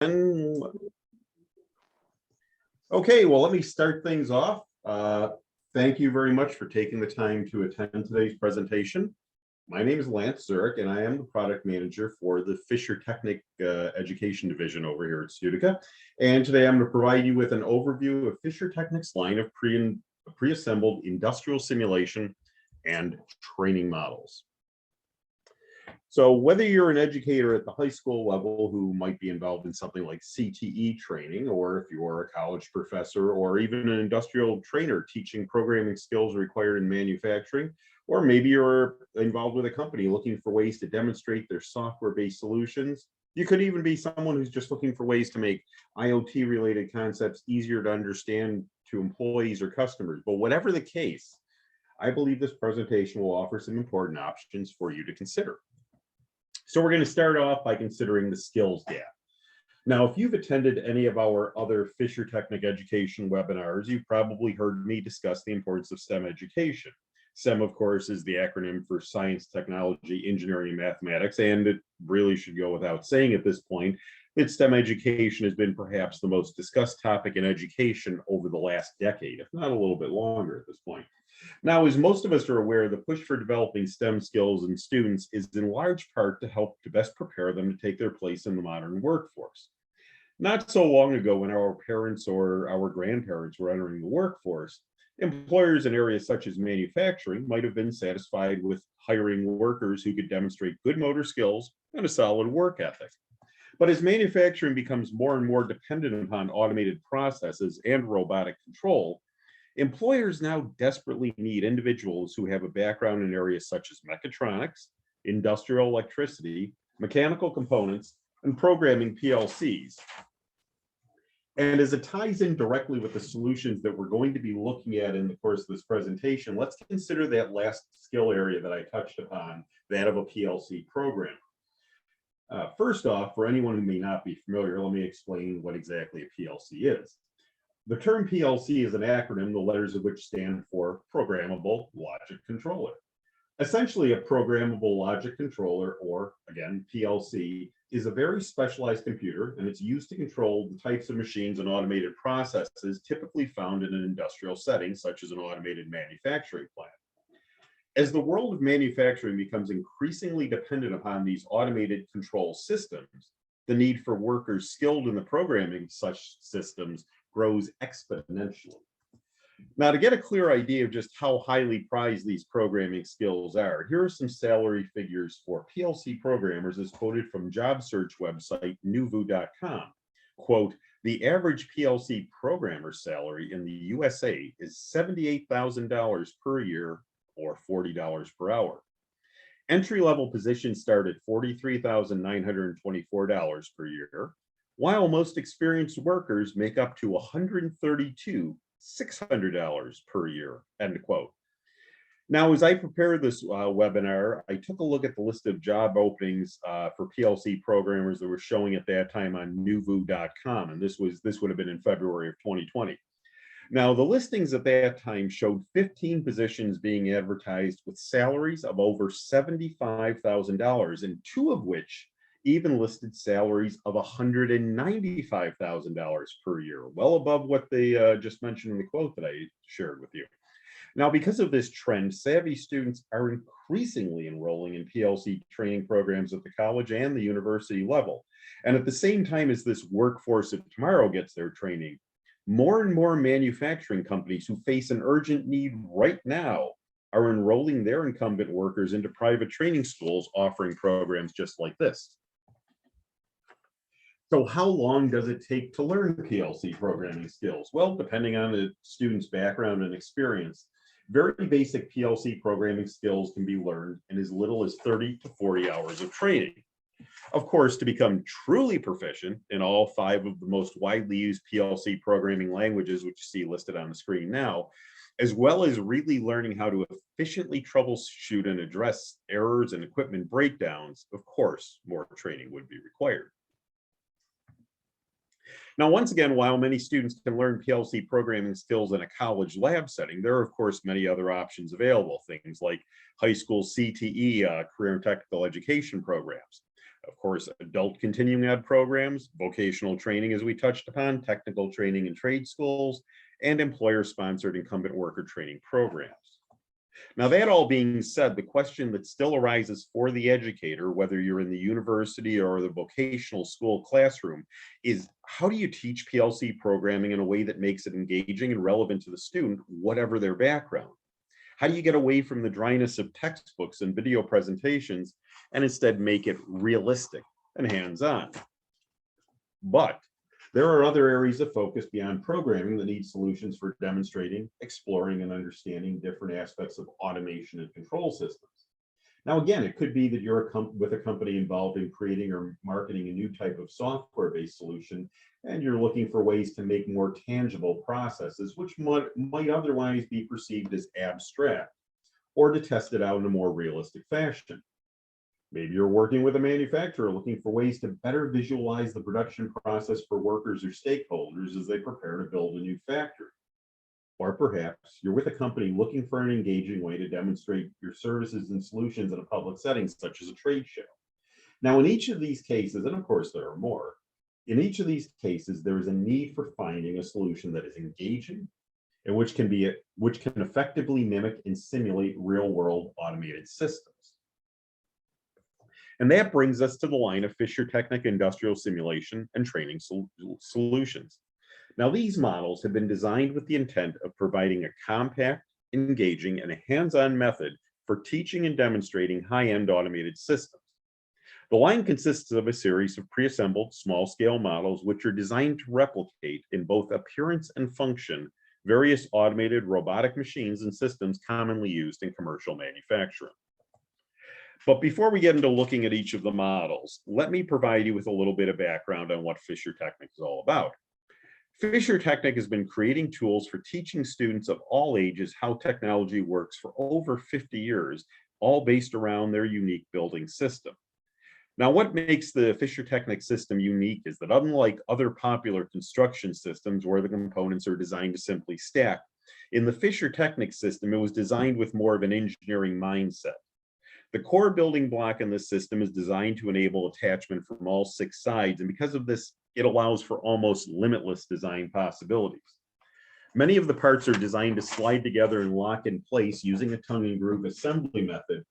And okay, well, let me start things off. Thank you very much for taking the time to attend today's presentation. My name is Lance Zurich, and I am the product manager for the fischertechnik education division over here at Studica. And today I'm going to provide you with an overview of fischertechnik's line of pre-assembled industrial simulation and training models. So whether you're an educator at the high school level who might be involved in something like CTE training, or if you're a college professor, or even an industrial trainer teaching programming skills required in manufacturing, or maybe you're involved with a company looking for ways to demonstrate their software-based solutions. You could even be someone who's just looking for ways to make IoT-related concepts easier to understand to employees or customers. But whatever the case, I believe this presentation will offer some important options for you to consider. So we're going to start off by considering the skills gap. Now, if you've attended any of our other fischertechnik education webinars, you've probably heard me discuss the importance of STEM education. STEM, of course, is the acronym for science, technology, engineering, and mathematics, and it really should go without saying at this point that STEM education has been perhaps the most discussed topic in education over the last decade, if not a little bit longer at this point. Now, as most of us are aware, the push for developing STEM skills in students is in large part to help to best prepare them to take their place in the modern workforce. Not so long ago, when our parents or our grandparents were entering the workforce, employers in areas such as manufacturing might have been satisfied with hiring workers who could demonstrate good motor skills and a solid work ethic. But as manufacturing becomes more and more dependent upon automated processes and robotic control, employers now desperately need individuals who have a background in areas such as mechatronics, industrial electricity, mechanical components, and programming PLCs. And as it ties in directly with the solutions that we're going to be looking at in the course of this presentation, let's consider that last skill area that I touched upon, that of a PLC programmer. First off, for anyone who may not be familiar, let me explain what exactly a PLC is. The term PLC is an acronym, the letters of which stand for Programmable Logic Controller. Essentially, a programmable logic controller, or again, PLC, is a very specialized computer, and it's used to control the types of machines and automated processes typically found in an industrial setting, such as an automated manufacturing plant. As the world of manufacturing becomes increasingly dependent upon these automated control systems, the need for workers skilled in the programming of such systems grows exponentially. Now, to get a clear idea of just how highly prized these programming skills are, here are some salary figures for PLC programmers as quoted from job search website nuvu.com. Quote, the average PLC programmer salary in the USA is $78,000 per year or $40 per hour. Entry-level positions start at $43,924 per year, while most experienced workers make up to $132,600 per year, end quote. Now, as I prepared this webinar, I took a look at the list of job openings for PLC programmers that were showing at that time on nuvu.com, and this would have been in February of 2020. Now, the listings at that time showed 15 positions being advertised with salaries of over $75,000, and 2 of which even listed salaries of $195,000 per year, well above what they just mentioned in the quote that I shared with you. Now, because of this trend, savvy students are increasingly enrolling in PLC training programs at the college and the university level. And at the same time as this workforce of tomorrow gets their training, more and more manufacturing companies who face an urgent need right now are enrolling their incumbent workers into private training schools offering programs just like this. So how long does it take to learn PLC programming skills? Well, depending on the student's background and experience, very basic PLC programming skills can be learned in as little as 30 to 40 hours of training. Of course, to become truly proficient in all 5 of the most widely used PLC programming languages, which you see listed on the screen now, as well as really learning how to efficiently troubleshoot and address errors and equipment breakdowns, of course, more training would be required. Now, once again, while many students can learn PLC programming skills in a college lab setting, there are, of course, many other options available, things like high school CTE, career and technical education programs. Of course, adult continuing ed programs, vocational training, as we touched upon, technical training in trade schools, and employer-sponsored incumbent worker training programs. Now, that all being said, the question that still arises for the educator, whether you're in the university or the vocational school classroom, is how do you teach PLC programming in a way that makes it engaging and relevant to the student, whatever their background? How do you get away from the dryness of textbooks and video presentations and instead make it realistic and hands-on? But there are other areas of focus beyond programming that need solutions for demonstrating, exploring, and understanding different aspects of automation and control systems. Now, again, it could be that you're with a company involved in creating or marketing a new type of software-based solution, and you're looking for ways to make more tangible processes, which might otherwise be perceived as abstract, or to test it out in a more realistic fashion. Maybe you're working with a manufacturer looking for ways to better visualize the production process for workers or stakeholders as they prepare to build a new factory. Or perhaps you're with a company looking for an engaging way to demonstrate your services and solutions in a public setting, such as a trade show. Now, in each of these cases, and of course there are more, in each of these cases, there is a need for finding a solution that is engaging and which can effectively mimic and simulate real-world automated systems. And that brings us to the line of fischertechnik industrial simulation and training solutions. Now, these models have been designed with the intent of providing a compact, engaging, and a hands-on method for teaching and demonstrating high-end automated systems. The line consists of a series of pre-assembled small-scale models which are designed to replicate in both appearance and function various automated robotic machines and systems commonly used in commercial manufacturing. But before we get into looking at each of the models, let me provide you with a little bit of background on what fischertechnik is all about. Fischertechnik has been creating tools for teaching students of all ages how technology works for over 50 years, all based around their unique building system. Now, what makes the fischertechnik system unique is that unlike other popular construction systems where the components are designed to simply stack, in the fischertechnik system, it was designed with more of an engineering mindset. The core building block in this system is designed to enable attachment from all 6 sides, and because of this, it allows for almost limitless design possibilities. Many of the parts are designed to slide together and lock in place using a tongue and groove assembly method,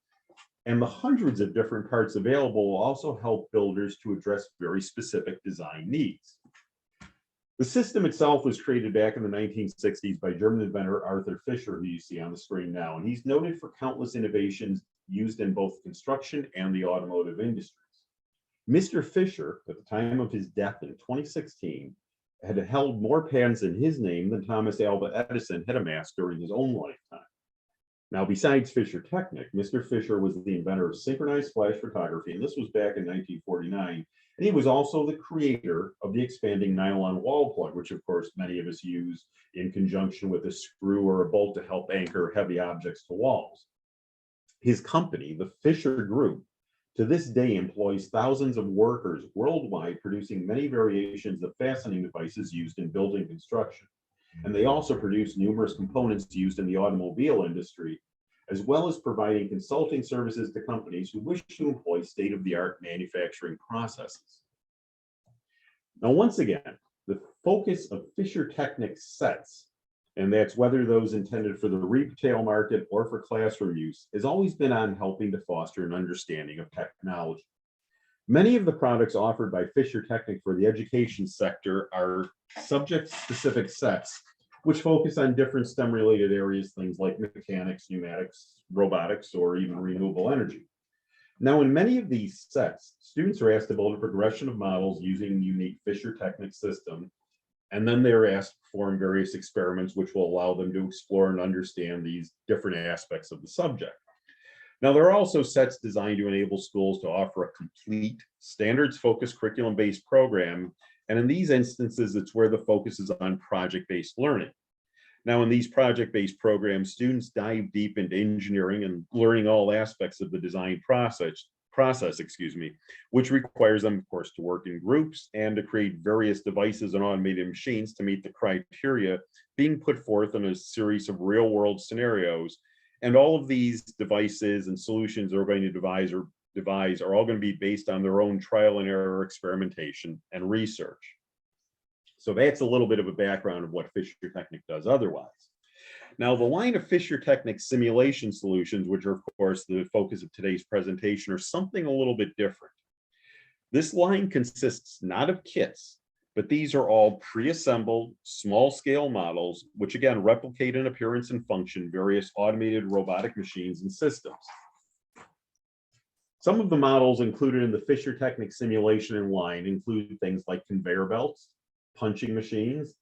and the hundreds of different parts available will also help builders to address very specific design needs. The system itself was created back in the 1960s by German inventor Arthur Fischer, who you see on the screen now, and he's noted for countless innovations used in both construction and the automotive industries. Mr. Fischer, at the time of his death in 2016, had held more patents in his name than Thomas Alva Edison had amassed during his own lifetime. Now, besides fischertechnik, Mr. Fischer was the inventor of synchronized flash photography, and this was back in 1949. And he was also the creator of the expanding nylon wall plug, which of course many of us use in conjunction with a screw or a bolt to help anchor heavy objects to walls. His company, the Fischer Group, to this day employs thousands of workers worldwide, producing many variations of fastening devices used in building construction. And they also produce numerous components used in the automobile industry, as well as providing consulting services to companies who wish to employ state-of-the-art manufacturing processes. Now, once again, the focus of fischertechnik sets, and that's whether those intended for the retail market or for classroom use, has always been on helping to foster an understanding of technology. Many of the products offered by fischertechnik for the education sector are subject-specific sets, which focus on different STEM-related areas, things like mechanics, pneumatics, robotics, or even renewable energy. Now, in many of these sets, students are asked to build a progression of models using the unique fischertechnik system, and then they're asked to perform various experiments which will allow them to explore and understand these different aspects of the subject. Now, there are also sets designed to enable schools to offer a complete, standards-focused curriculum-based program, and in these instances, it's where the focus is on project-based learning. Now, in these project-based programs, students dive deep into engineering and learning all aspects of the design process, which requires them, of course, to work in groups and to create various devices and automated machines to meet the criteria being put forth in a series of real-world scenarios. And all of these devices and solutions they're going to devise are devise are all going to be based on their own trial and error experimentation and research. So that's a little bit of a background of what Fischertechnik does otherwise. Now, the line of Fischertechnik simulation solutions, which are, of course, the focus of today's presentation, are something a little bit different. This line consists not of kits, but these are all pre-assembled, small-scale models, which again replicate in appearance and function various automated robotic machines and systems. Some of the models included in the Fischertechnik simulation line include things like conveyor belts, punching machines,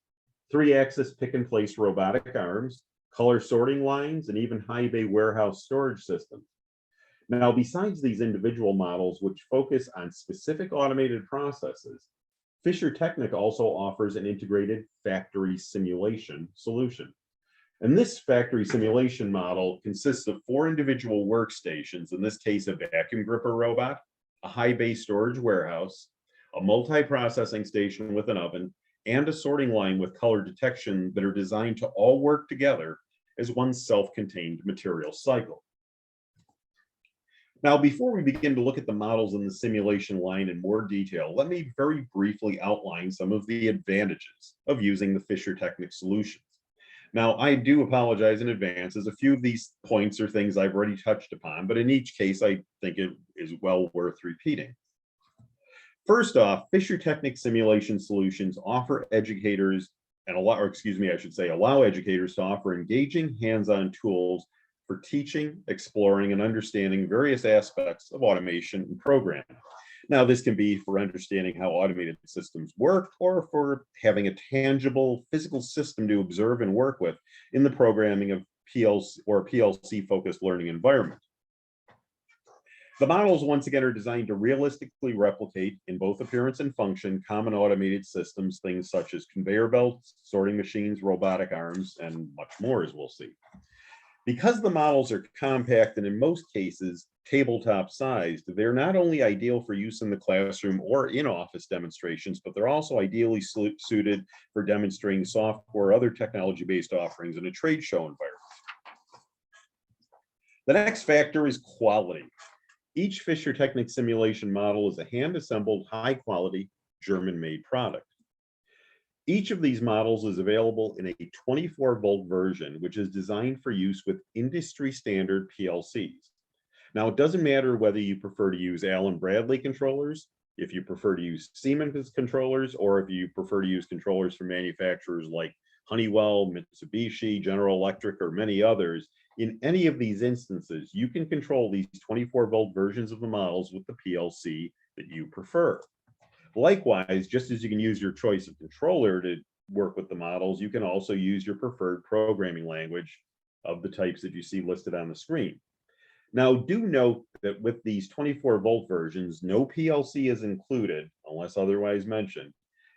3-axis pick-and-place robotic arms, color sorting lines, and even high bay warehouse storage systems. Now, besides these individual models, which focus on specific automated processes, Fischertechnik also offers an integrated factory simulation solution. And this factory simulation model consists of 4 individual workstations, in this case, a vacuum gripper robot, a high bay storage warehouse, a multi-processing station with an oven, and a sorting line with color detection that are designed to all work together as one self-contained material cycle. Now, before we begin to look at the models in the simulation line in more detail, let me very briefly outline some of the advantages of using the Fischertechnik solutions. Now, I do apologize in advance, as a few of these points are things I've already touched upon, but in each case, I think it is well worth repeating. First off, Fischertechnik simulation solutions offer educators allow educators to offer engaging hands-on tools for teaching, exploring, and understanding various aspects of automation and programming. Now, this can be for understanding how automated systems work, or for having a tangible physical system to observe and work with in the programming of PLC or PLC-focused learning environment. The models, once again, are designed to realistically replicate, in both appearance and function, common automated systems, things such as conveyor belts, sorting machines, robotic arms, and much more, as we'll see. Because the models are compact and in most cases tabletop sized, they're not only ideal for use in the classroom or in office demonstrations, but they're also ideally suited for demonstrating software or other technology-based offerings in a trade show environment. The next factor is quality. Each Fischertechnik simulation model is a hand-assembled, high-quality, German-made product. Each of these models is available in a 24-volt version, which is designed for use with industry-standard PLCs. Now, it doesn't matter whether you prefer to use Allen Bradley controllers, if you prefer to use Siemens controllers, or if you prefer to use controllers from manufacturers like Honeywell, Mitsubishi, General Electric, or many others. In any of these instances, you can control these 24-volt versions of the models with the PLC that you prefer. Likewise, just as you can use your choice of controller to work with the models, you can also use your preferred programming language of the types that you see listed on the screen. Now, do note that with these 24-volt versions, no PLC is included unless otherwise mentioned,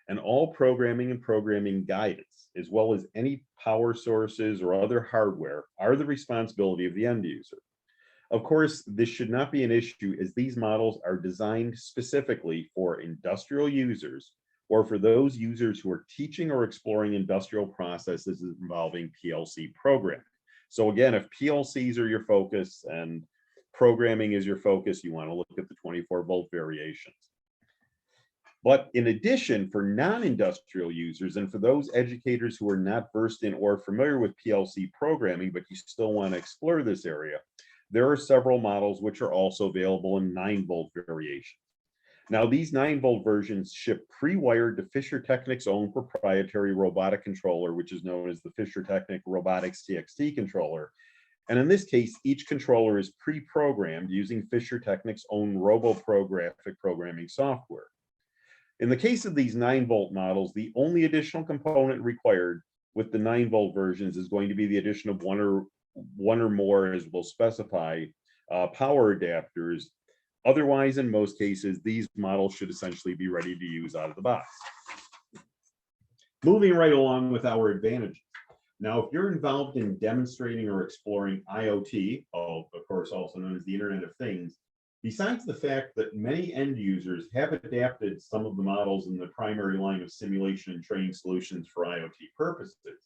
and all programming and programming guidance, as well as any power sources or other hardware, are the responsibility of the end user. Of course, this should not be an issue, as these models are designed specifically for industrial users, or for those users who are teaching or exploring industrial processes involving PLC programming. So again, if PLCs are your focus and programming is your focus, you want to look at the 24-volt variations. But in addition, for non-industrial users and for those educators who are not versed in or familiar with PLC programming, but you still want to explore this area, there are several models which are also available in 9-volt variations. Now, these 9-volt versions ship pre-wired to Fischertechnik's own proprietary robotic controller, which is known as the Fischertechnik Robotics TXT controller. And in this case, each controller is pre-programmed using Fischertechnik's own RoboPro-graphic programming software. In the case of these 9-volt models, the only additional component required with the 9-volt versions is going to be the addition of one or more, as we'll specify, power adapters. Otherwise, in most cases, these models should essentially be ready to use out of the box. Moving right along with our advantages. Now, if you're involved in demonstrating or exploring IoT, of course also known as the Internet of Things, besides the fact that many end users have adapted some of the models in the primary line of simulation and training solutions for IoT purposes,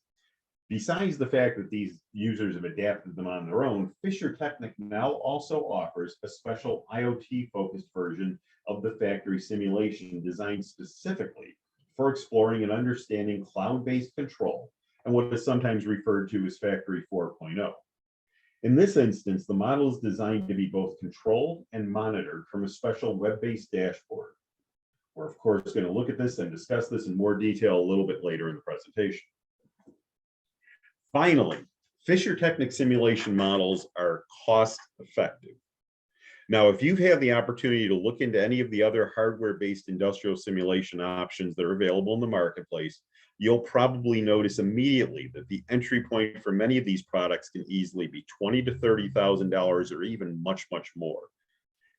Besides the fact that these users have adapted them on their own, fischertechnik now also offers a special IoT-focused version of the factory simulation designed specifically for exploring and understanding cloud-based control and what is sometimes referred to as Factory 4.0. In this instance, the model is designed to be both controlled and monitored from a special web-based dashboard. We're of course going to look at this and discuss this in more detail a little bit later in the presentation. Finally, fischertechnik simulation models are cost-effective. Now, if you've had the opportunity to look into any of the other hardware-based industrial simulation options that are available in the marketplace, you'll probably notice immediately that the entry point for many of these products can easily be $20,000 to $30,000 or even much, much more.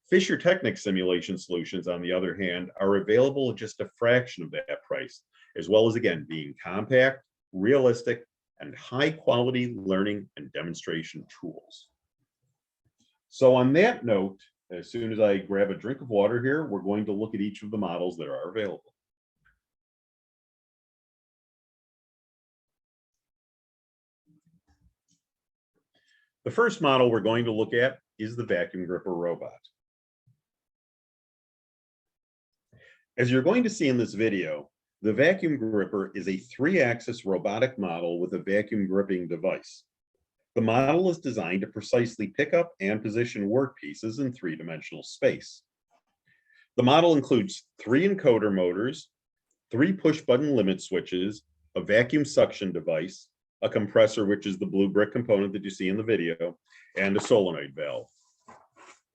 Fischertechnik simulation solutions, on the other hand, are available at just a fraction of that price, as well as, again, being compact, realistic, and high-quality learning and demonstration tools. So on that note, as soon as I grab a drink of water here, we're going to look at each of the models that are available. The first model we're going to look at is the vacuum gripper robot. As you're going to see in this video, the vacuum gripper is a 3-axis robotic model with a vacuum gripping device. The model is designed to precisely pick up and position workpieces in 3-dimensional space. The model includes 3 encoder motors, 3 push-button limit switches, a vacuum suction device, a compressor, which is the blue brick component that you see in the video, and a solenoid valve.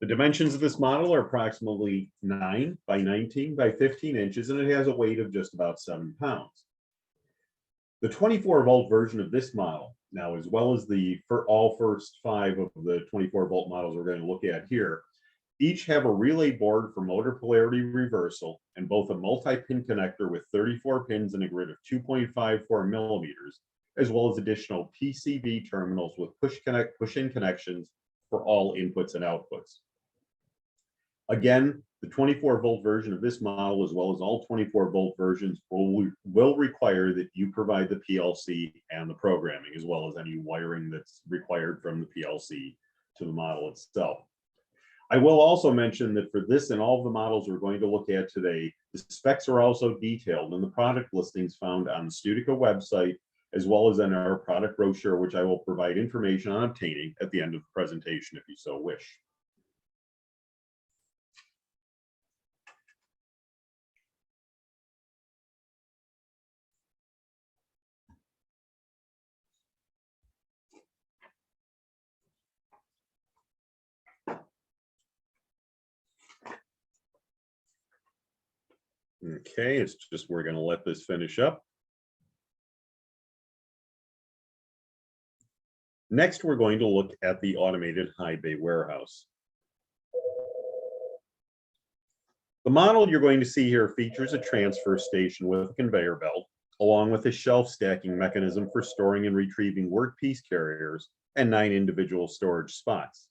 The dimensions of this model are approximately 9 by 19 by 15 inches, and it has a weight of just about 7 pounds. The 24-volt version of this model, now as well as the first 5 of the 24-volt models we're going to look at here, each have a relay board for motor polarity reversal and both a multi-pin connector with 34 pins and a grid of 2.54 millimeters, as well as additional PCB terminals with push-in connections for all inputs and outputs. Again, the 24-volt version of this model, as well as all 24-volt versions, will require that you provide the PLC and the programming, as well as any wiring that's required from the PLC to the model itself. I will also mention that for this and all of the models we're going to look at today, the specs are also detailed in the product listings found on the Studica website, as well as in our product brochure, which I will provide information on obtaining at the end of the presentation if you so wish. Okay, it's just we're going to let this finish up. Next, we're going to look at the automated high bay warehouse. The model you're going to see here features a transfer station with a conveyor belt, along with a shelf stacking mechanism for storing and retrieving workpiece carriers and 9 individual storage spots.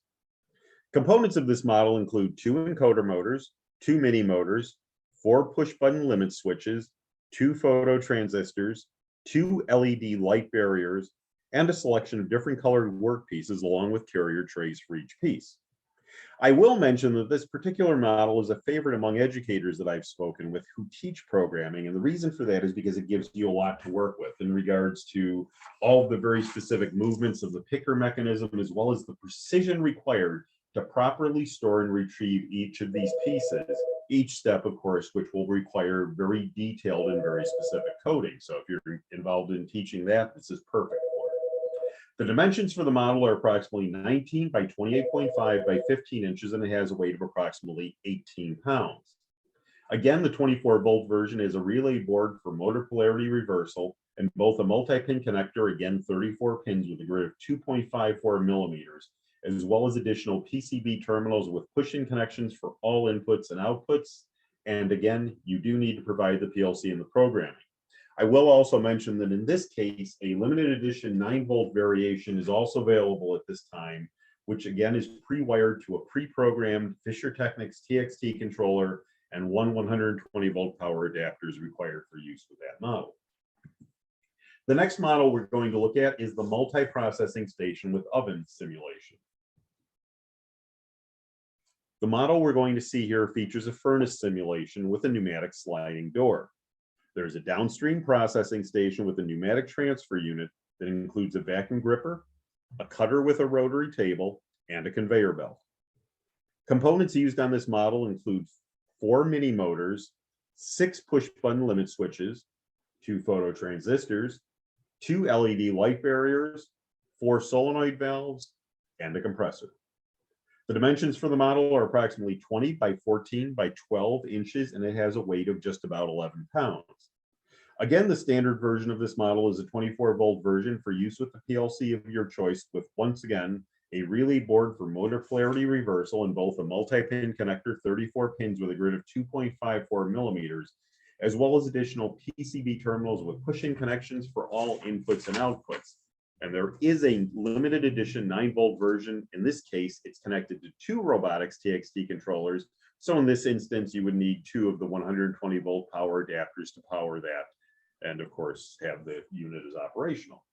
Components of this model include 2 encoder motors, 2 mini motors, 4 push-button limit switches, 2 photo transistors, 2 LED light barriers, and a selection of different colored workpieces along with carrier trays for each piece. I will mention that this particular model is a favorite among educators that I've spoken with who teach programming, and the reason for that is because it gives you a lot to work with in regards to all of the very specific movements of the picker mechanism, as well as the precision required to properly store and retrieve each of these pieces, each step, of course, which will require very detailed and very specific coding. So if you're involved in teaching that, this is perfect for it. The dimensions for the model are approximately 19 by 28.5 by 15 inches, and it has a weight of approximately 18 pounds. Again, the 24-volt version is a relay board for motor polarity reversal and both a multi-pin connector, again 34 pins with a grid of 2.54 millimeters, as well as additional PCB terminals with push-in connections for all inputs and outputs. And again, you do need to provide the PLC and the programming. I will also mention that in this case, a limited edition 9-volt variation is also available at this time, which again is pre-wired to a pre-programmed fischertechnik's TXT controller and 120-volt power adapters required for use with that model. The next model we're going to look at is the multi-processing station with oven simulation. The model we're going to see here features a furnace simulation with a pneumatic sliding door. There's a downstream processing station with a pneumatic transfer unit that includes a vacuum gripper, a cutter with a rotary table, and a conveyor belt. Components used on this model include 4 mini motors, 6 push-button limit switches, 2 phototransistors, 2 LED light barriers, 4 solenoid valves, and a compressor. The dimensions for the model are approximately 20 by 14 by 12 inches, and it has a weight of just about 11 pounds. Again, the standard version of this model is a 24-volt version for use with the PLC of your choice, with, once again, a relay board for motor polarity reversal and both a multi-pin connector, 34 pins with a grid of 2.54 millimeters, as well as additional PCB terminals with push-in connections for all inputs and outputs. And there is a limited edition 9-volt version. In this case, it's connected to 2 robotics TXT controllers. So in this instance, you would need 2 of the 120-volt power adapters to power that, and of course, have the unit as operational.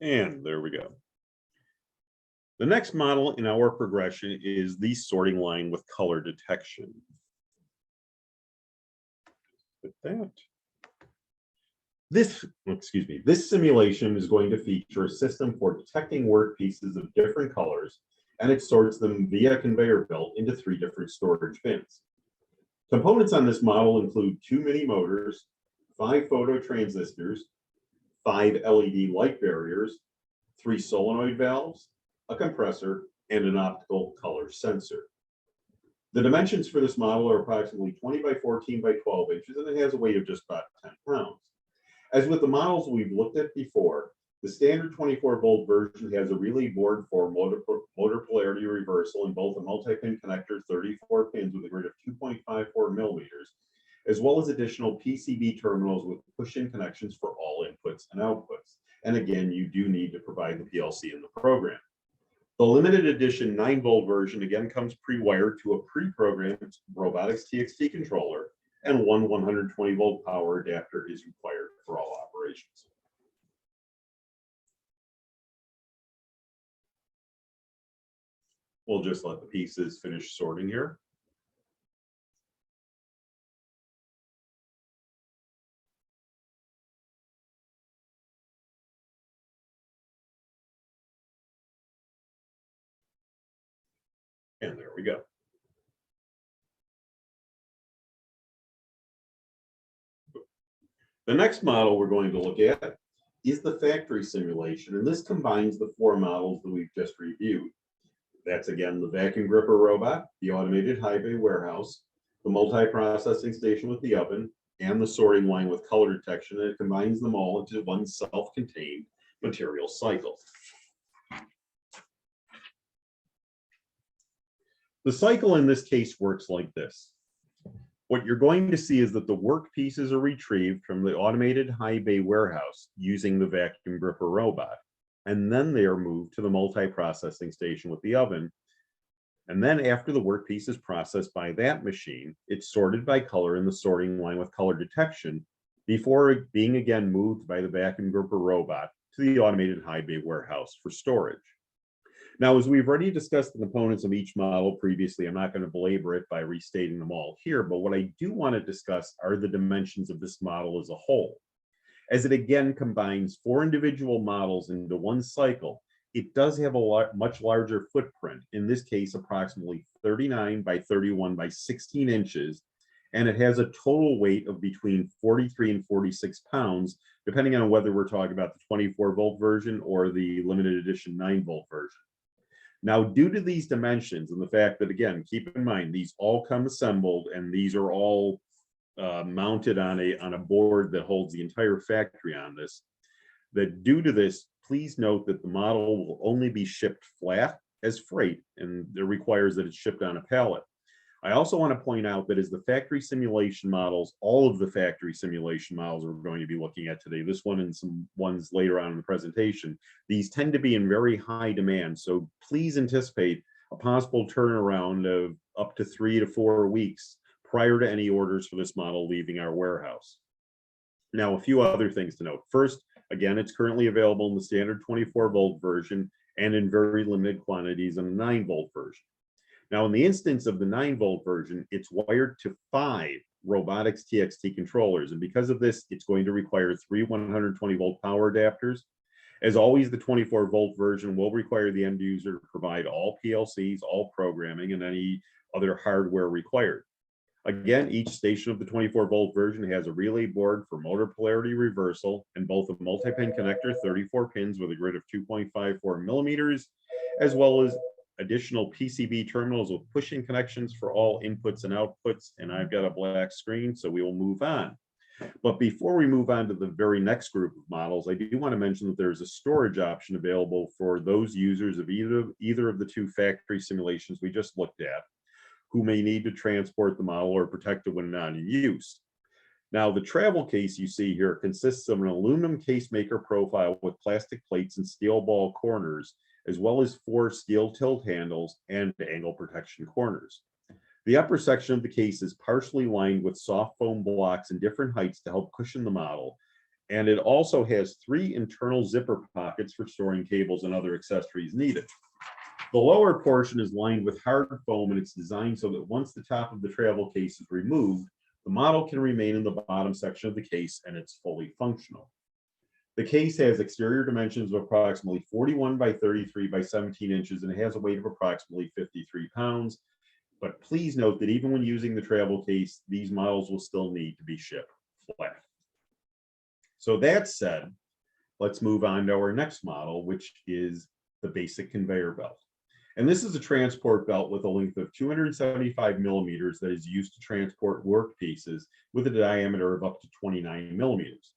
And there we go. The next model in our progression is the sorting line with color detection. This simulation is going to feature a system for detecting work pieces of different colors, and it sorts them via conveyor belt into 3 different storage bins. Components on this model include 2 mini motors, 5 phototransistors, 5 LED light barriers, 3 solenoid valves, a compressor, and an optical color sensor. The dimensions for this model are approximately 20 by 14 by 12 inches, and it has a weight of just about 10 pounds. As with the models we've looked at before, the standard 24-volt version has a relay board for motor polarity reversal and both a multi-pin connector, 34 pins with a grid of 2.54 millimeters, as well as additional PCB terminals with push-in connections for all inputs and outputs. And again, you do need to provide the PLC in the program. The limited edition 9-volt version again comes pre-wired to a pre-programmed robotics TXT controller, and 1 120-volt power adapter is required for all operations. We'll just let the pieces finish sorting here. And there we go. The next model we're going to look at is the factory simulation, and this combines the 4 models that we've just reviewed. That's again the vacuum gripper robot, the automated high bay warehouse, the multi-processing station with the oven, and the sorting line with color detection, and it combines them all into one self-contained material cycle. The cycle in this case works like this. What you're going to see is that the work pieces are retrieved from the automated high bay warehouse using the vacuum gripper robot, and then they are moved to the multi-processing station with the oven. And then after the work piece is processed by that machine, it's sorted by color in the sorting line with color detection before being again moved by the vacuum gripper robot to the automated high bay warehouse for storage. Now, as we've already discussed the components of each model previously, I'm not going to belabor it by restating them all here, but what I do want to discuss are the dimensions of this model as a whole. As it again combines 4 individual models into one cycle, it does have a much larger footprint, in this case approximately 39 by 31 by 16 inches, and it has a total weight of between 43 and 46 pounds, depending on whether we're talking about the 24-volt version or the limited edition 9-volt version. Now, due to these dimensions and the fact that, again, keep in mind, these all come assembled and these are all mounted on a board that holds the entire factory on this, that due to this, please note that the model will only be shipped flat as freight, and it requires that it's shipped on a pallet. I also want to point out that as the factory simulation models, all of the factory simulation models we're going to be looking at today, this one and some ones later on in the presentation, these tend to be in very high demand. So please anticipate a possible turnaround of up to 3 to 4 weeks prior to any orders for this model leaving our warehouse. Now, a few other things to note. First, again, it's currently available in the standard 24-volt version and in very limited quantities in a 9-volt version. Now, in the instance of the 9-volt version, it's wired to 5 robotics TXT controllers. And because of this, it's going to require 3 120-volt power adapters. As always, the 24-volt version will require the end user to provide all PLCs, all programming, and any other hardware required. Again, each station of the 24-volt version has a relay board for motor polarity reversal and both a multi-pin connector, 34 pins with a grid of 2.54 millimeters, as well as additional PCB terminals with pushing connections for all inputs and outputs. And I've got a black screen, so we will move on. But before we move on to the very next group of models, I do want to mention that there's a storage option available for those users of either of the 2 factory simulations we just looked at, who may need to transport the model or protect it when not in use. Now, the travel case you see here consists of an aluminum case maker profile with plastic plates and steel ball corners, as well as 4 steel tilt handles and angle protection corners. The upper section of the case is partially lined with soft foam blocks in different heights to help cushion the model, and it also has 3 internal zipper pockets for storing cables and other accessories needed. The lower portion is lined with hard foam, and it's designed so that once the top of the travel case is removed, the model can remain in the bottom section of the case and it's fully functional. The case has exterior dimensions of approximately 41 by 33 by 17 inches, and it has a weight of approximately 53 pounds. But please note that even when using the travel case, these models will still need to be shipped flat. So that said, let's move on to our next model, which is the basic conveyor belt. And this is a transport belt with a length of 275 millimeters that is used to transport work pieces with a diameter of up to 29 millimeters.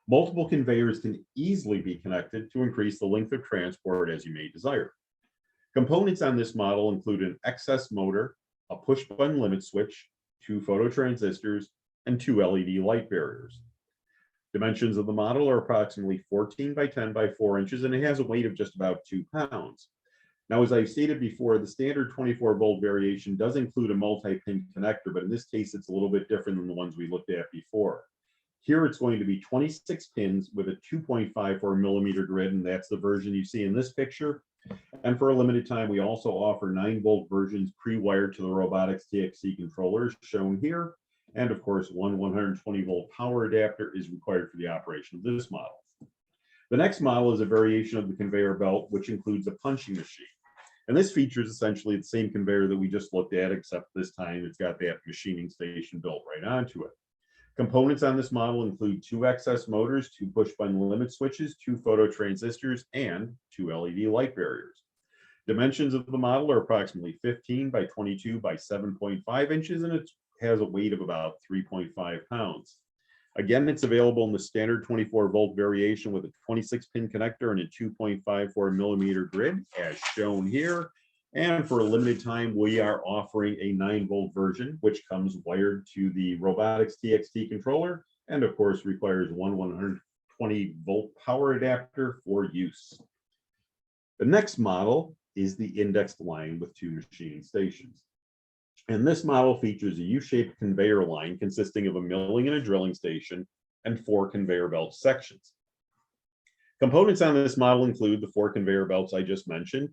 Multiple conveyors can easily be connected to increase the length of transport as you may desire. Components on this model include an excess motor, a push-button limit switch, 2 phototransistors, and 2 LED light barriers. Dimensions of the model are approximately 14 by 10 by 4 inches, and it has a weight of just about 2 pounds. Now, as I've stated before, the standard 24-volt variation does include a multi-pin connector, but in this case, it's a little bit different than the ones we looked at before. Here, it's going to be 26 pins with a 2.54 millimeter grid, and that's the version you see in this picture. And for a limited time, we also offer 9-volt versions pre-wired to the robotics TXT controllers shown here. And of course, one 120-volt power adapter is required for the operation of this model. The next model is a variation of the conveyor belt, which includes a punching machine. And this features essentially the same conveyor that we just looked at, except this time it's got that machining station built right onto it. Components on this model include 2 excess motors, 2 push-button limit switches, 2 phototransistors, and 2 LED light barriers. Dimensions of the model are approximately 15 by 22 by 7.5 inches, and it has a weight of about 3.5 pounds. Again, it's available in the standard 24-volt variation with a 26-pin connector and a 2.54 millimeter grid, as shown here. And for a limited time, we are offering a 9-volt version, which comes wired to the robotics TXT controller, and of course requires one 120-volt power adapter for use. The next model is the indexed line with 2 machining stations. And this model features a U-shaped conveyor line consisting of a milling and a drilling station and 4 conveyor belt sections. Components on this model include the 4 conveyor belts I just mentioned,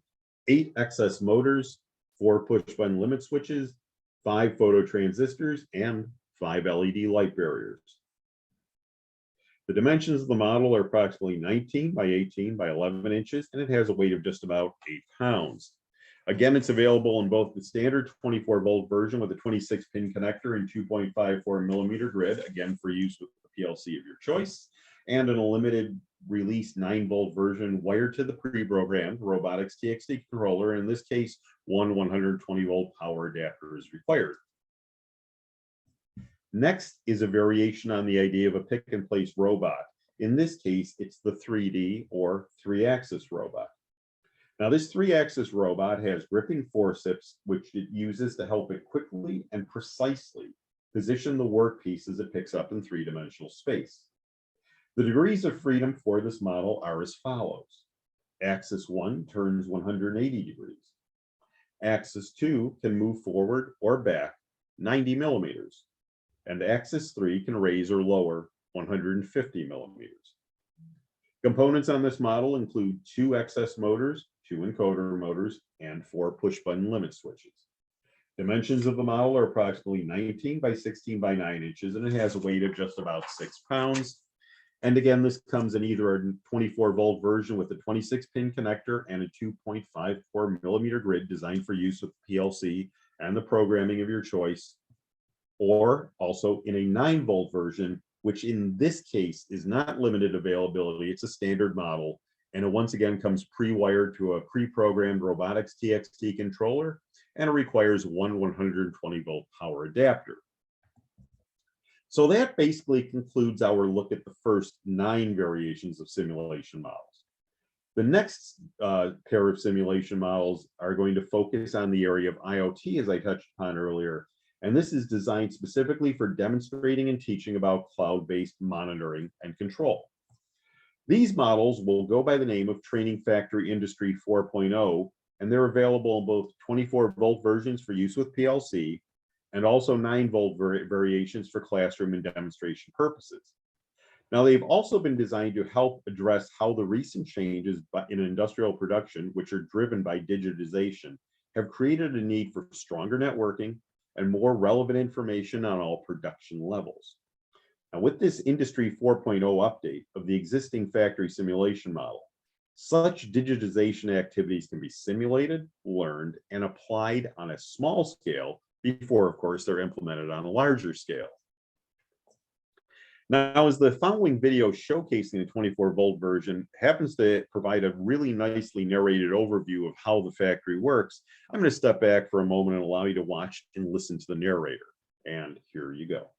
8 excess motors, 4 push-button limit switches, 5 phototransistors, and 5 LED light barriers. The dimensions of the model are approximately 19 by 18 by 11 inches, and it has a weight of just about 8 pounds. Again, it's available in both the standard 24-volt version with a 26-pin connector and 2.54 millimeter grid, again for use with the PLC of your choice, and in a limited release 9-volt version wired to the pre-programmed robotics TXT controller. In this case, one 120-volt power adapter is required. Next is a variation on the idea of a pick-and-place robot. In this case, it's the 3D or 3-axis robot. Now, this 3-axis robot has gripping forceps, which it uses to help it quickly and precisely position the work pieces it picks up in 3-dimensional space. The degrees of freedom for this model are as follows. Axis 1 turns 180 degrees. Axis 2 can move forward or back 90 millimeters, and axis 3 can raise or lower 150 millimeters. Components on this model include 2 XS motors, 2 encoder motors, and 4 push-button limit switches. Dimensions of the model are approximately 19 by 16 by 9 inches, and it has a weight of just about 6 pounds. And again, this comes in either a 24-volt version with a 26-pin connector and a 2.54 millimeter grid designed for use with PLC and the programming of your choice, or also in a 9-volt version, which in this case is not limited availability. It's a standard model, and it once again comes pre-wired to a pre-programmed robotics TXT controller, and it requires one 120-volt power adapter. So that basically concludes our look at the first 9 variations of simulation models. The next pair of simulation models are going to focus on the area of IoT, as I touched upon earlier, and this is designed specifically for demonstrating and teaching about cloud-based monitoring and control. These models will go by the name of Training Factory Industry 4.0, and they're available in both 24-volt versions for use with PLC, and also 9-volt variations for classroom and demonstration purposes. Now, they've also been designed to help address how the recent changes in industrial production, which are driven by digitization, have created a need for stronger networking and more relevant information on all production levels. Now, with this Industry 4.0 update of the existing factory simulation model, such digitization activities can be simulated, learned, and applied on a small scale before, of course, they're implemented on a larger scale. Now, as the following video showcasing the 24-volt version happens to provide a really nicely narrated overview of how the factory works, I'm going to step back for a moment and allow you to watch and listen to the narrator. And here you go.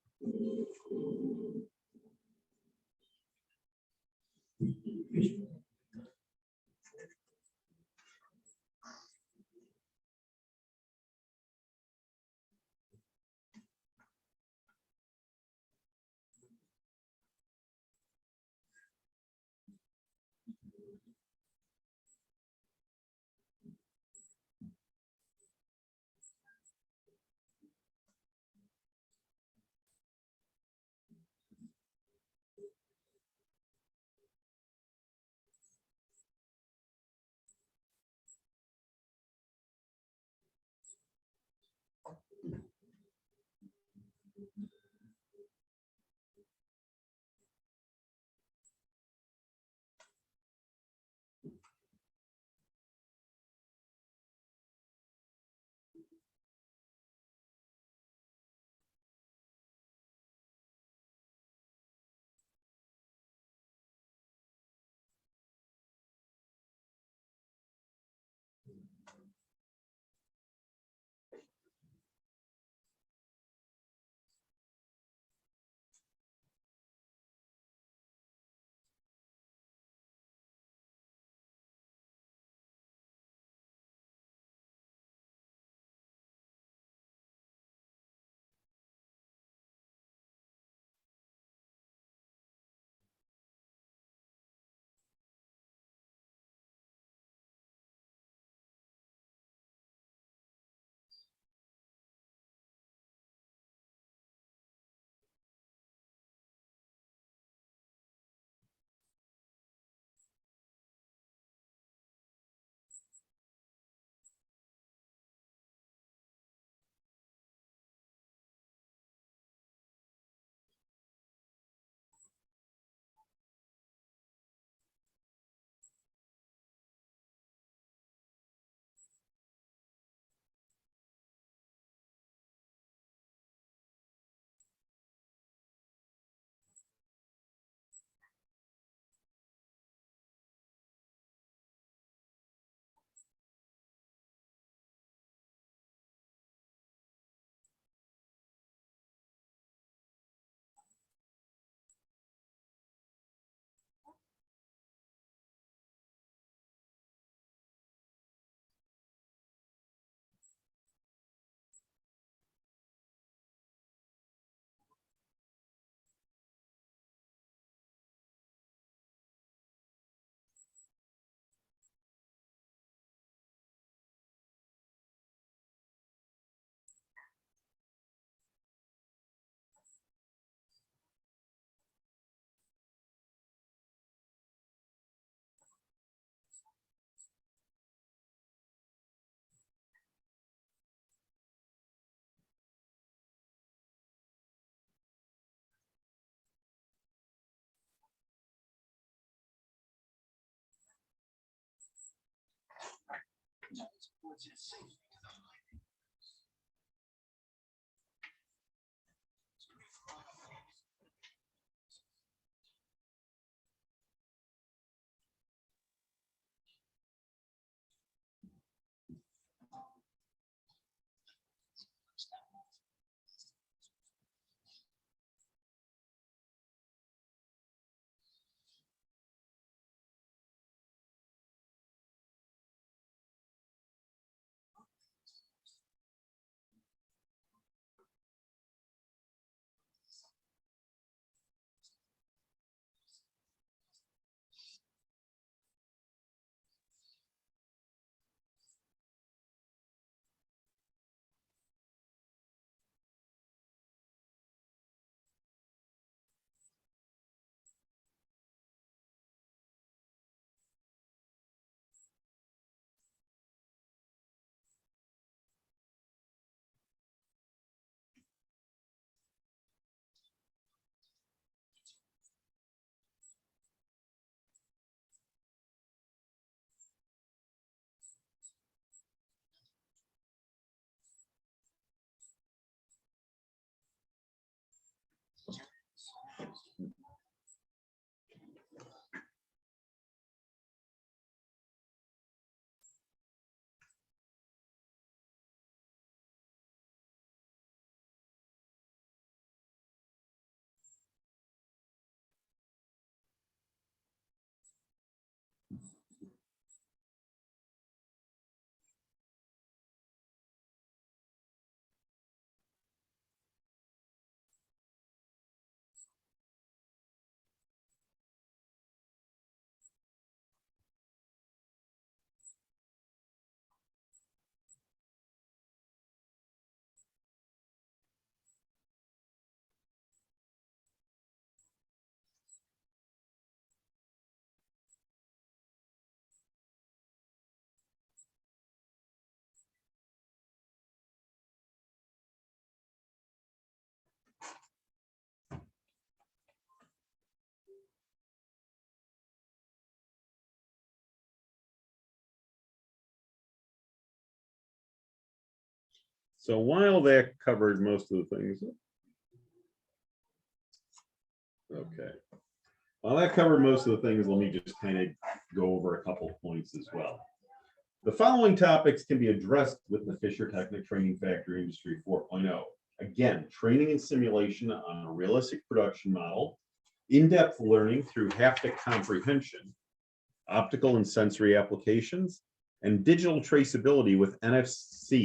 So while that covered most of the things, okay. While that covered most of the things, let me just kind of go over a couple points as well. The following topics can be addressed with the Fischer-Technic Training Factory Industry 4.0. Again, training and simulation on a realistic production model, in-depth learning through haptic comprehension, optical and sensory applications, and digital traceability with NFC/RFID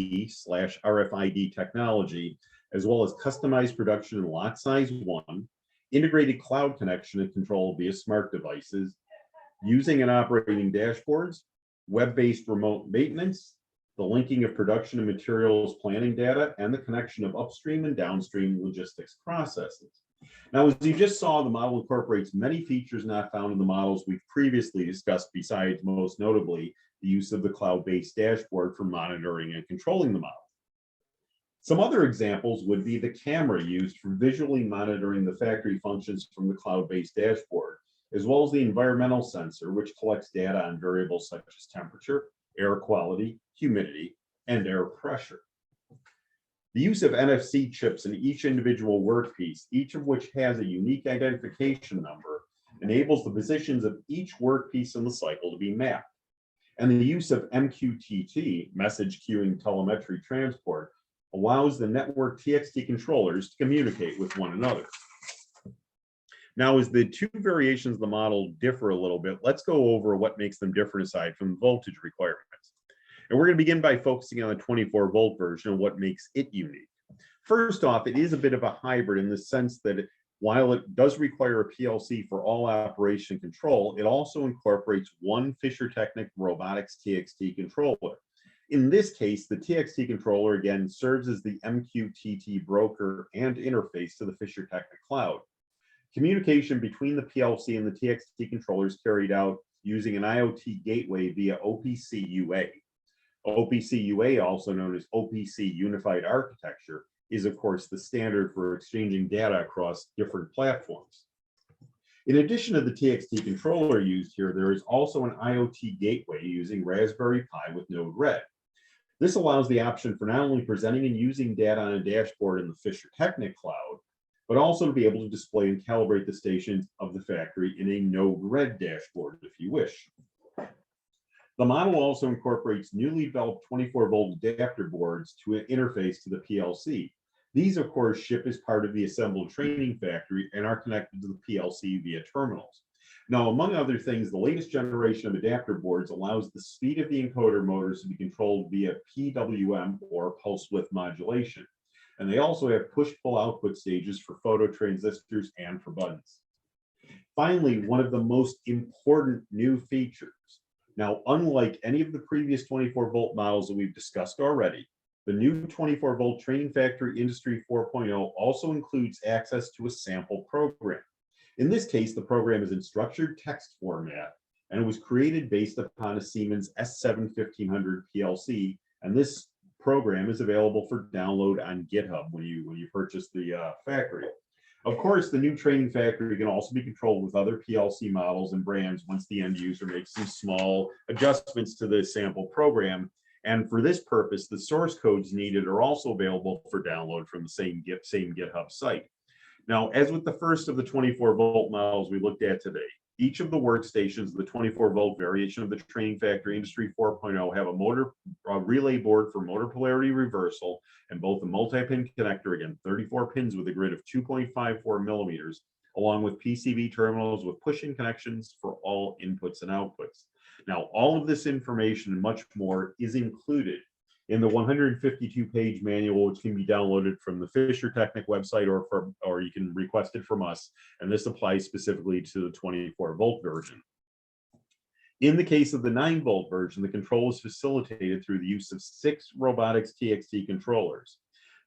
technology, as well as customized production in lot size 1, integrated cloud connection and control via smart devices, using and operating dashboards, web-based remote maintenance, the linking of production and materials planning data, and the connection of upstream and downstream logistics processes. Now, as you just saw, the model incorporates many features not found in the models we've previously discussed, besides most notably the use of the cloud-based dashboard for monitoring and controlling the model. Some other examples would be the camera used for visually monitoring the factory functions from the cloud-based dashboard, as well as the environmental sensor, which collects data on variables such as temperature, air quality, humidity, and air pressure. The use of NFC chips in each individual workpiece, each of which has a unique identification number, enables the positions of each workpiece in the cycle to be mapped. And the use of MQTT, message queuing telemetry transport, allows the network TXT controllers to communicate with one another. Now, as the two variations of the model differ a little bit, let's go over what makes them different aside from the voltage requirements. And we're going to begin by focusing on the 24-volt version and what makes it unique. First off, it is a bit of a hybrid in the sense that while it does require a PLC for all operation control, it also incorporates one Fischer-Technic Robotics TXT controller. In this case, the TXT controller again serves as the MQTT broker and interface to the Fischer-Technic cloud. Communication between the PLC and the TXT controller is carried out using an IoT gateway via OPC UA. OPC UA, also known as OPC Unified Architecture, is of course the standard for exchanging data across different platforms. In addition to the TXT controller used here, there is also an IoT gateway using Raspberry Pi with Node-RED. This allows the option for not only presenting and using data on a dashboard in the fischertechnik cloud, but also to be able to display and calibrate the stations of the factory in a node-RED dashboard if you wish. The model also incorporates newly developed 24-volt adapter boards to interface to the PLC. These, of course, ship as part of the assembled training factory and are connected to the PLC via terminals. Now, among other things, the latest generation of adapter boards allows the speed of the encoder motors to be controlled via PWM, or pulse width modulation. And they also have push-pull output stages for photo transistors and for buttons. Finally, one of the most important new features. Now, unlike any of the previous 24-volt models that we've discussed already, the new 24-volt Training Factory Industry 4.0 also includes access to a sample program. In this case, the program is in structured text format, and it was created based upon a Siemens S7-1500 PLC, and this program is available for download on GitHub when you purchase the factory. Of course, the new Training Factory can also be controlled with other PLC models and brands once the end user makes some small adjustments to the sample program. And for this purpose, the source codes needed are also available for download from the same GitHub site. Now, as with the first of the 24-volt models we looked at today, each of the workstations of the 24-volt variation of the Training Factory Industry 4.0 have a relay board for motor polarity reversal and both a multi-pin connector, again, 34 pins with a grid of 2.54 millimeters, along with PCB terminals with push-in connections for all inputs and outputs. Now, all of this information and much more is included in the 152-page manual, which can be downloaded from the fischertechnik website, or you can request it from us, and this applies specifically to the 24-volt version. In the case of the 9-volt version, the control is facilitated through the use of 6 robotics TXT controllers.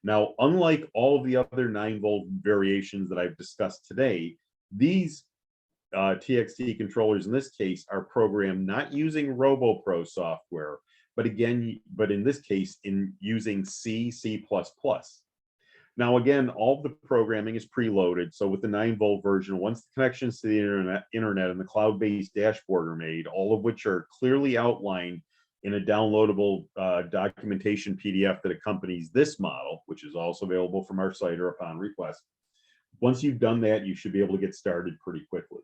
Now, unlike all of the other 9-volt variations that I've discussed today, these TXT controllers in this case are programmed not using RoboPro software, but in this case, in using C++. Now, again, all of the programming is preloaded. So with the 9-volt version, once the connections to the internet and the cloud-based dashboard are made, all of which are clearly outlined in a downloadable documentation PDF that accompanies this model, which is also available from our site or upon request. Once you've done that, you should be able to get started pretty quickly.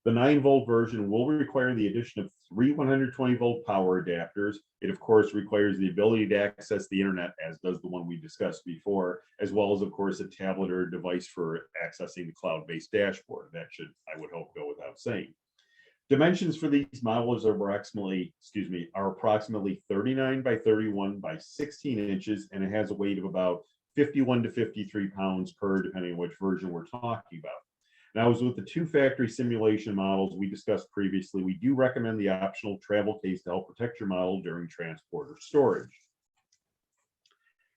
The 9-volt version will require the addition of 3 120-volt power adapters. It, of course, requires the ability to access the internet, as does the one we discussed before, as well as, of course, a tablet or a device for accessing the cloud-based dashboard. That should, I would hope, go without saying. Dimensions for these models are approximately 39 by 31 by 16 inches, and it has a weight of about 51 to 53 pounds per, depending on which version we're talking about. Now, as with the 2 factory simulation models we discussed previously, we do recommend the optional travel case to help protect your model during transport or storage.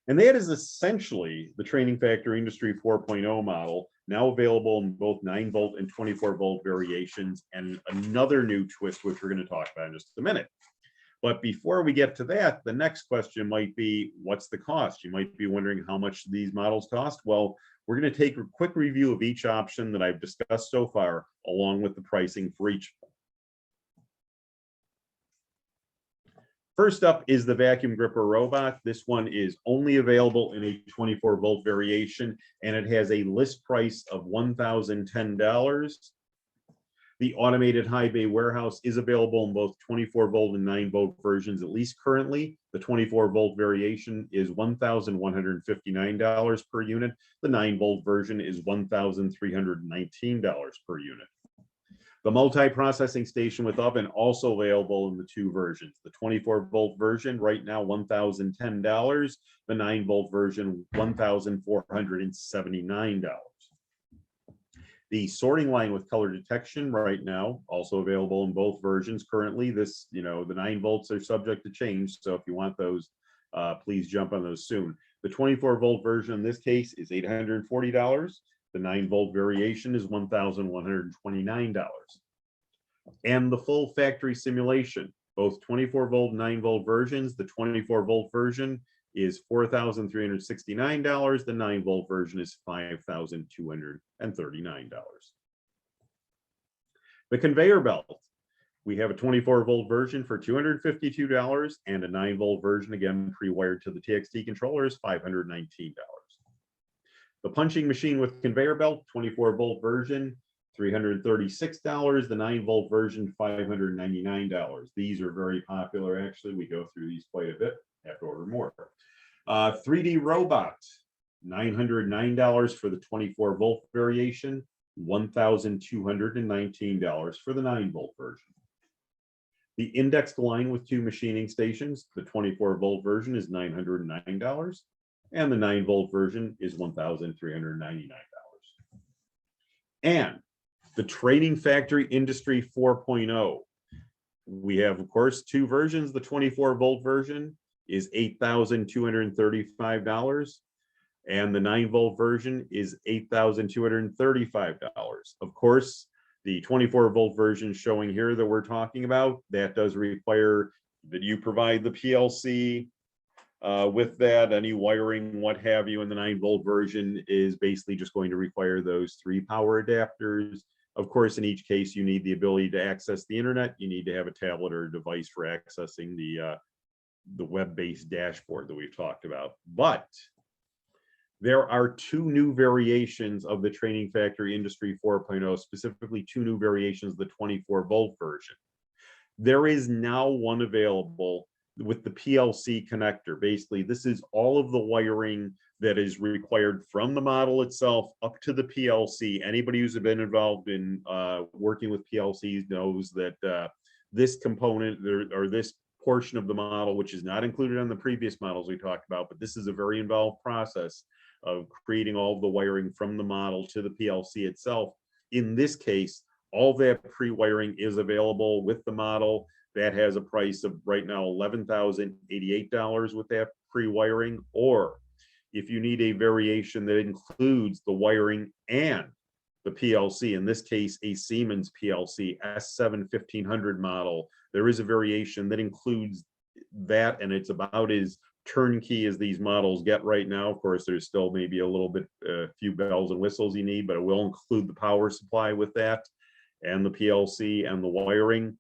And that is essentially the Training Factory Industry 4.0 model, now available in both 9-volt and 24-volt variations, and another new twist, which we're going to talk about in just a minute. But before we get to that, the next question might be, what's the cost? You might be wondering how much these models cost. Well, we're going to take a quick review of each option that I've discussed so far, along with the pricing for each. First up is the vacuum gripper robot. This one is only available in a 24-volt variation, and it has a list price of $1,010. The automated high bay warehouse is available in both 24-volt and 9-volt versions, at least currently. The 24-volt variation is $1,159 per unit. The 9-volt version is $1,319 per unit. The multi-processing station with oven also available in the 2 versions. The 24-volt version right now $1,010. The 9-volt version $1,479. The sorting line with color detection right now also available in both versions currently. This, the 9 volts are subject to change, so if you want those, please jump on those soon. The 24-volt version in this case is $840. The 9-volt variation is $1,129. And the full factory simulation, both 24-volt and 9-volt versions. The 24-volt version is $4,369. The 9-volt version is $5,239. The conveyor belt. We have a 24-volt version for $252 and a 9-volt version, again, pre-wired to the TXT controller, is $519. The punching machine with conveyor belt, 24-volt version, $336. The 9-volt version, $599. These are very popular, actually. We go through these quite a bit. Have to order more. 3D robot, $909 for the 24-volt variation, $1,219 for the 9-volt version. The indexed line with 2 machining stations, the 24-volt version is $909, and the 9-volt version is $1,399. And the Training Factory Industry 4.0. We have, of course, 2 versions. The 24-volt version is $8,235, and the 9-volt version is $8,235. Of course, the 24-volt version showing here that we're talking about, that does require that you provide the PLC with that, any wiring, what have you. And the 9-volt version is basically just going to require those 3 power adapters. Of course, in each case, you need the ability to access the internet. You need to have a tablet or a device for accessing the web-based dashboard that we've talked about. But there are 2 new variations of the Training Factory Industry 4.0, specifically 2 new variations of the 24-volt version. There is now one available with the PLC connector. Basically, this is all of the wiring that is required from the model itself up to the PLC. Anybody who's been involved in working with PLCs knows that this component or this portion of the model, which is not included on the previous models we talked about, but this is a very involved process of creating all of the wiring from the model to the PLC itself. In this case, all that pre-wiring is available with the model. That has a price of right now $11,088 with that pre-wiring. Or if you need a variation that includes the wiring and the PLC, in this case, a Siemens PLC S7 1500 model, there is a variation that includes that, and it's about as turnkey as these models get right now. Of course, there's still maybe a little bit, a few bells and whistles you need, but it will include the power supply with that and the PLC and the wiring.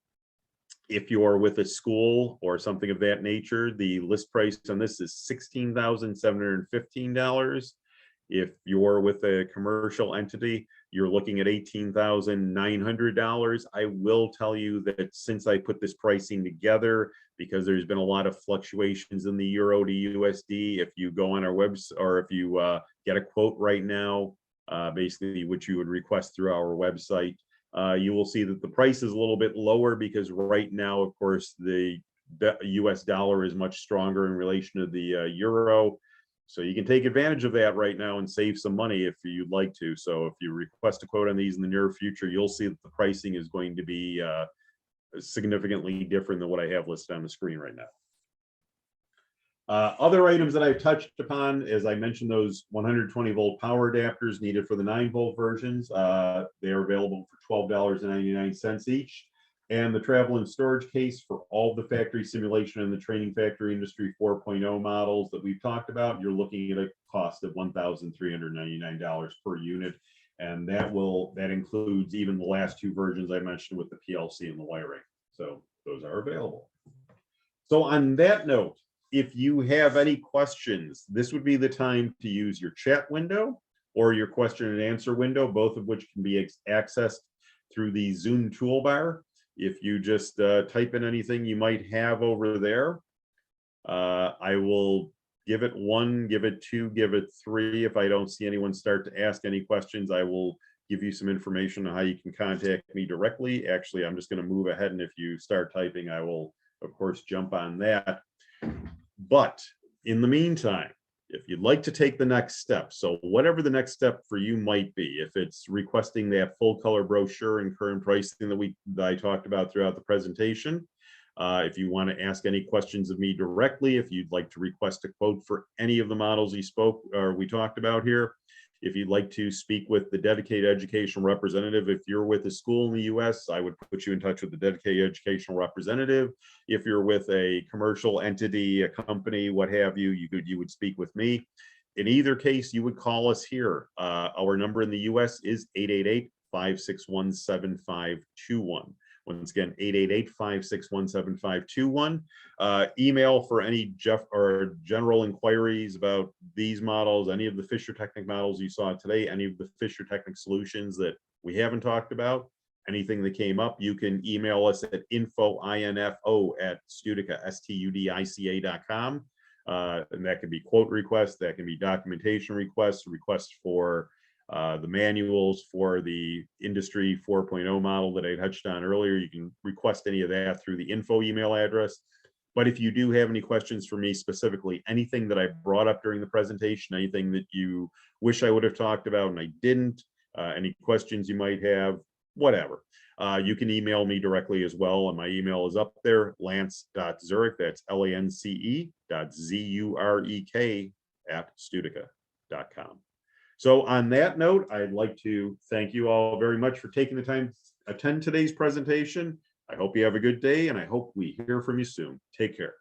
If you're with a school or something of that nature, the list price on this is $16,715. If you're with a commercial entity, you're looking at $18,900. I will tell you that since I put this pricing together, because there's been a lot of fluctuations in the euro to USD, if you go on our website, or if you get a quote right now, basically which you would request through our website, you will see that the price is a little bit lower because right now, of course, the US dollar is much stronger in relation to the euro. So you can take advantage of that right now and save some money if you'd like to. So if you request a quote on these in the near future, you'll see that the pricing is going to be significantly different than what I have listed on the screen right now. Other items that I've touched upon, as I mentioned, those 120-volt power adapters needed for the 9-volt versions. They are available for $12.99 each. And the travel and storage case for all the factory simulation and the Training Factory Industry 4.0 models that we've talked about, you're looking at a cost of $1,399 per unit. And that includes even the last 2 versions I mentioned with the PLC and the wiring. So those are available. So on that note, if you have any questions, this would be the time to use your chat window or your question and answer window, both of which can be accessed through the Zoom toolbar. If you just type in anything you might have over there, I will give it 1, give it 2, give it 3. If I don't see anyone start to ask any questions, I will give you some information on how you can contact me directly. Actually, I'm just going to move ahead, and if you start typing, I will, of course, jump on that. But in the meantime, if you'd like to take the next step, so whatever the next step for you might be, if it's requesting that full color brochure and current pricing that I talked about throughout the presentation, if you want to ask any questions of me directly, if you'd like to request a quote for any of the models we talked about here, if you'd like to speak with the dedicated educational representative, if you're with a school in the US, I would put you in touch with the dedicated educational representative. If you're with a commercial entity, a company, what have you, you would speak with me. In either case, you would call us here. Our number in the US is 888-561-7521. Once again, 888-561-7521. Email for any general inquiries about these models, any of the fischertechnik models you saw today, any of the fischertechnik solutions that we haven't talked about, anything that came up, you can email us at info@studica.com. And that can be quote requests, that can be documentation requests, requests for the manuals for the Industry 4.0 model that I touched on earlier. You can request any of that through the info email address. But if you do have any questions for me specifically, anything that I brought up during the presentation, anything that you wish I would have talked about and I didn't, any questions you might have, whatever, you can email me directly as well. And my email is up there, lance.zurek, that's lance.zurek@studica.com. So on that note, I'd like to thank you all very much for taking the time to attend today's presentation. I hope you have a good day, and I hope we hear from you soon. Take care.